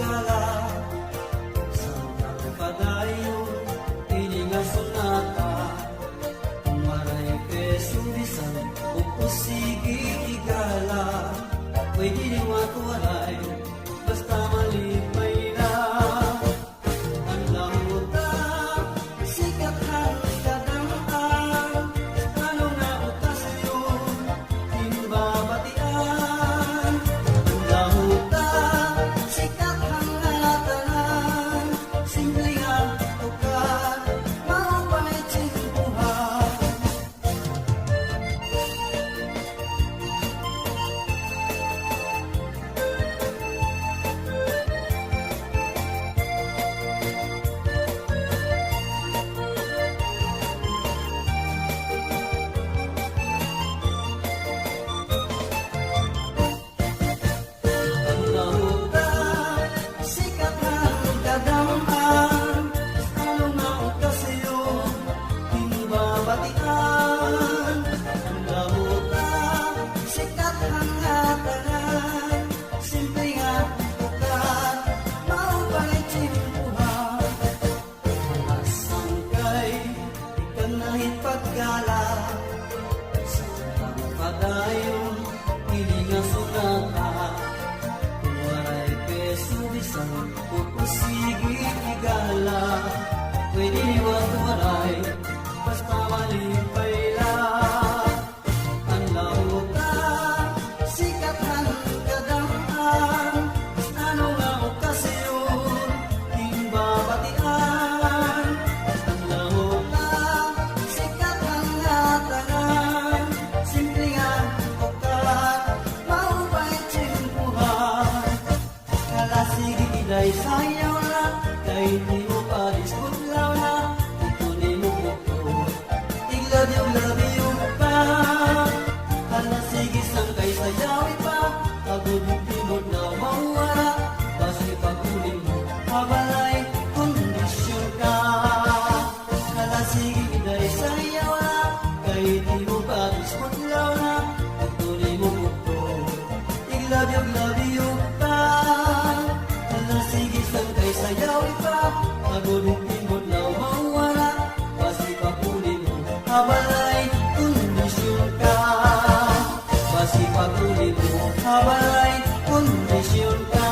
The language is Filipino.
paggala sa padayon ini nga sonata maray peso bisan o kusigi igala pwede di matuwaray basta malipay na ang lamuta sikat ang kadamang ano nga okasyon hinbabatian ang lamuta sikat ang alatanan simple nga tukan maupay tsimpuhan. Ang lamuta, sikat ang kadamhan, ano nga okasyon, hinbabatian. Ang lamuta, sikat ang hatanan, simple nga tukan, maupay tsimpuhan. Alasang kay, ikanahin paggala, sa padayon, hindi nga sunata. Waray peso bisan pupusigi igala pwede niwag waray basta malipay lang ang lauta sikat ang kadamhan ano nga okasyon hinbabatian ang lauta sikat ang hatanan simple nga tukan maupay tsimpuhan. Kalasigi iday sayaw na, kay di mo paliskot law na, ito di mo buko, iglabi-uglabi pa. Kalasigi sang kay sayaw pa, agod-timod na mawala, basi pagulin mo, habalay, kondisyon ka. Kalasigi iday sayaw na, kay di mo paliskot law na, ito di mo buko, iglabi-uglabi pa. Sige sang kay sayaw pa, agulong timod na mawala, basi pagulin mo, habalay, kondisyon ka. Basi pagulin mo, habalay, kondisyon ka.